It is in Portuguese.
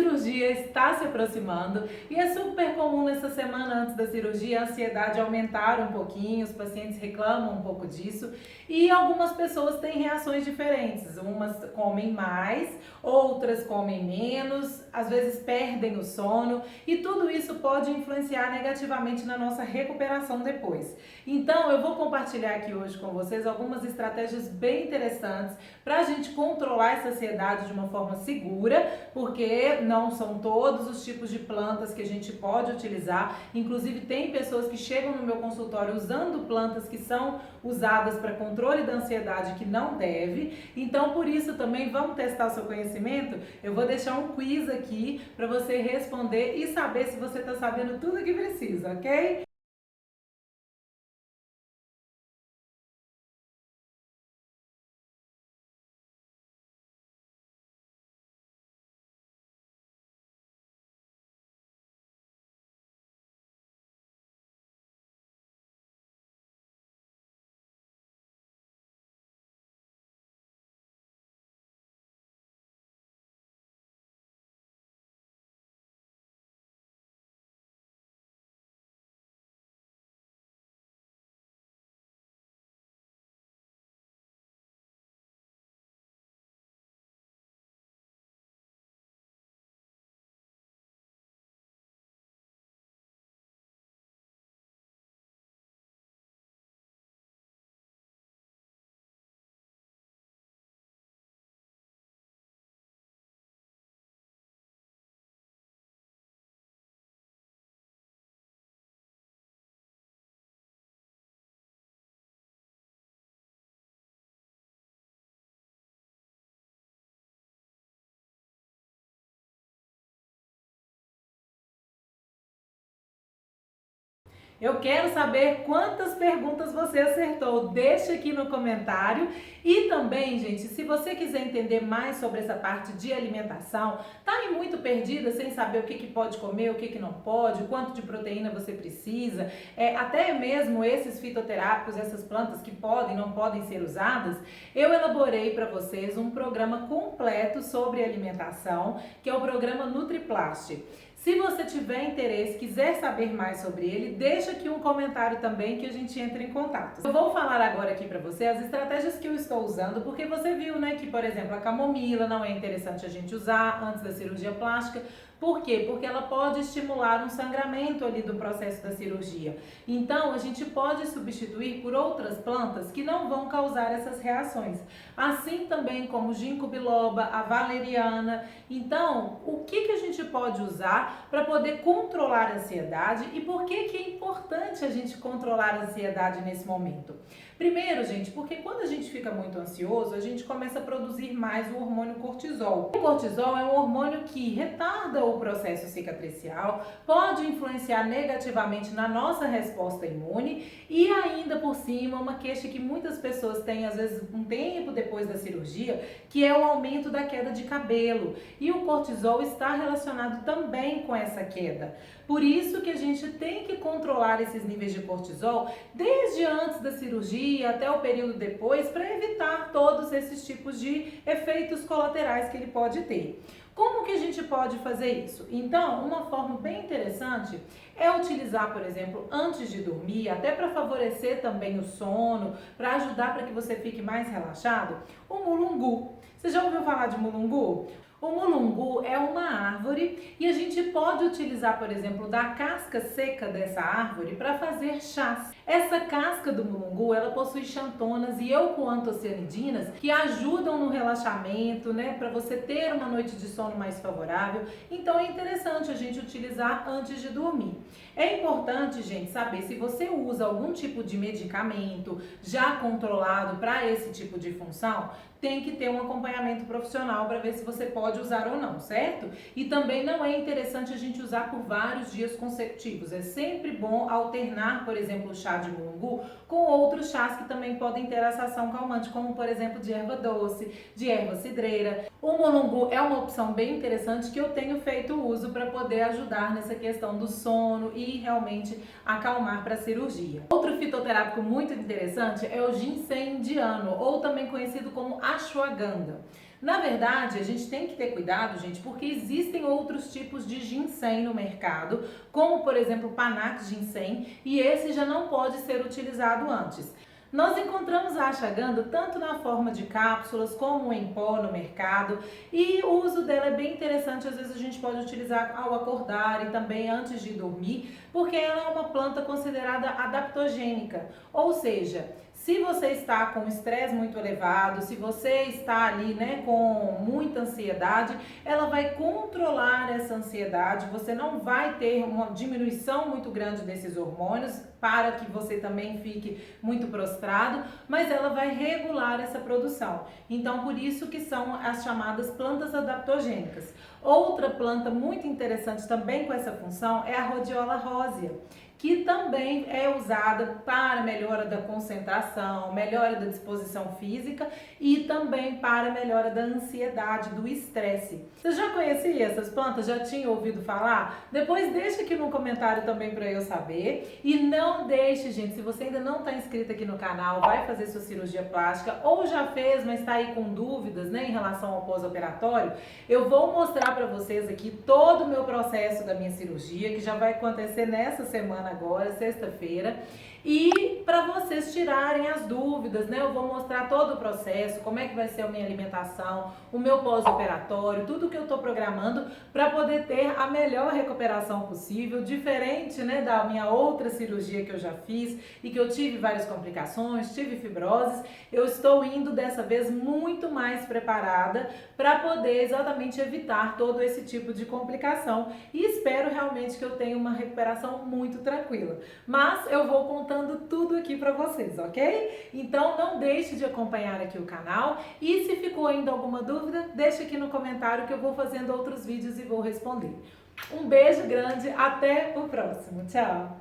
cirurgia está se aproximando e é super comum nessa semana antes da cirurgia a ansiedade aumentar um pouquinho, os pacientes reclamam um pouco disso e algumas pessoas têm reações diferentes. Umas comem mais, outras comem menos, às vezes perdem o sono e tudo isso pode influenciar negativamente na nossa recuperação depois. Então eu vou compartilhar aqui hoje com vocês algumas estratégias bem interessantes para a gente controlar essa ansiedade de uma forma segura, porque não são todos os tipos de plantas que a gente pode utilizar. Inclusive tem pessoas que chegam no meu consultório usando plantas que são usadas para controle da ansiedade que não deve. Então por isso também vamos testar o seu conhecimento. Eu vou deixar um quiz aqui para você responder e saber se você está sabendo tudo o que precisa, ok? Eu quero saber quantas perguntas você acertou. Deixa aqui no comentário. E também, gente, se você quiser entender mais sobre essa parte de alimentação, tá aí muito perdida sem saber o que pode comer, o que não pode, quanto de proteína você precisa, até mesmo esses fitoterápicos, essas plantas que podem, não podem ser usadas, eu elaborei para vocês um programa completo sobre alimentação, que é o programa NutriPlast. Se você tiver interesse, quiser saber mais sobre ele, deixa aqui um comentário também que a gente entra em contato. Eu vou falar agora aqui para você as estratégias que eu estou usando, porque você viu, né, que, por exemplo, a camomila não é interessante a gente usar antes da cirurgia plástica. Por quê? Porque ela pode estimular um sangramento ali do processo da cirurgia. Então, a gente pode substituir por outras plantas que não vão causar essas reações. Assim também como o ginkgo biloba, a valeriana. Então, o que a gente pode usar para poder controlar a ansiedade e por que é importante a gente controlar a ansiedade nesse momento? Primeiro, gente, porque quando a gente fica muito ansioso, a gente começa a produzir mais o hormônio cortisol. O cortisol é um hormônio que retarda o processo cicatricial, pode influenciar negativamente na nossa resposta imune e ainda por cima uma queixa que muitas pessoas têm às vezes um tempo depois da cirurgia, que é o aumento da queda de cabelo. E o cortisol está relacionado também com essa queda. Por isso que a gente tem que controlar esses níveis de cortisol desde antes da cirurgia até o período depois, para evitar todos esses tipos de efeitos colaterais que ele pode ter. Como que a gente pode fazer isso? Então, uma forma bem interessante é utilizar, por exemplo, antes de dormir, até para favorecer também o sono, para ajudar para que você fique mais relaxado, o mulungu. Você já ouviu falar de mulungu? O mulungu é uma árvore e a gente pode utilizar, por exemplo, da casca seca dessa árvore para fazer chás. Essa casca do mulungu, ela possui xantonas e eucoantocianidinas que ajudam no relaxamento, né, para você ter uma noite de sono mais favorável. Então é interessante a gente utilizar antes de dormir. É importante, gente, saber se você usa algum tipo de medicamento já controlado para esse tipo de função, tem que ter um acompanhamento profissional para ver se você pode usar ou não, certo? E também não é interessante a gente usar por vários dias consecutivos. É sempre bom alternar, por exemplo, o chá de mulungu com outros chás que também podem ter essa ação calmante, como por exemplo de erva doce, de erva cidreira. O mulungu é uma opção bem interessante que eu tenho feito uso para poder ajudar nessa questão do sono e realmente acalmar para a cirurgia. Outro fitoterápico muito interessante é o ginseng indiano, ou também conhecido como ashwagandha. Na verdade, a gente tem que ter cuidado, gente, porque existem outros tipos de ginseng no mercado, como por exemplo o Panax ginseng, e esse já não pode ser utilizado antes. Nós encontramos a ashwagandha tanto na forma de cápsulas como em pó no mercado, e o uso dela é bem interessante. Às vezes a gente pode utilizar ao acordar e também antes de dormir, porque ela é uma planta considerada adaptogênica, ou seja, se você está com estresse muito elevado, se você está ali, né, com muita ansiedade, ela vai controlar essa ansiedade, você não vai ter uma diminuição muito grande desses hormônios para que você também fique muito prostrado, mas ela vai regular essa produção. Então, por isso que são as chamadas plantas adaptogênicas. Outra planta muito interessante também com essa função é a Rhodiola rósea, que também é usada para melhora da concentração, melhora da disposição física e também para melhora da ansiedade, do estresse. Você já conhecia essas plantas? Já tinha ouvido falar? Depois deixa aqui no comentário também para eu saber. E não deixe, gente, se você ainda não está inscrito aqui no canal, vai fazer sua cirurgia plástica ou já fez, mas está aí com dúvidas, né, em relação ao pós-operatório, eu vou mostrar para vocês aqui todo o meu processo da minha cirurgia, que já vai acontecer nessa semana agora, sexta-feira, e para vocês tirarem as dúvidas, né? Eu vou mostrar todo o processo, como é que vai ser a minha alimentação, o meu pós-operatório, tudo que eu estou programando para poder ter a melhor recuperação possível, diferente, né, da minha outra cirurgia que eu já fiz e que eu tive várias complicações, tive fibroses. Eu estou indo dessa vez muito mais preparada para poder exatamente evitar todo esse tipo de complicação e espero realmente que eu tenha uma recuperação muito tranquila. Mas eu vou contando tudo aqui para vocês, ok? Então não deixe de acompanhar aqui o canal e se ficou ainda alguma dúvida, deixa aqui no comentário que eu vou fazendo outros vídeos e vou responder. Um beijo grande, até o próximo. Tchau!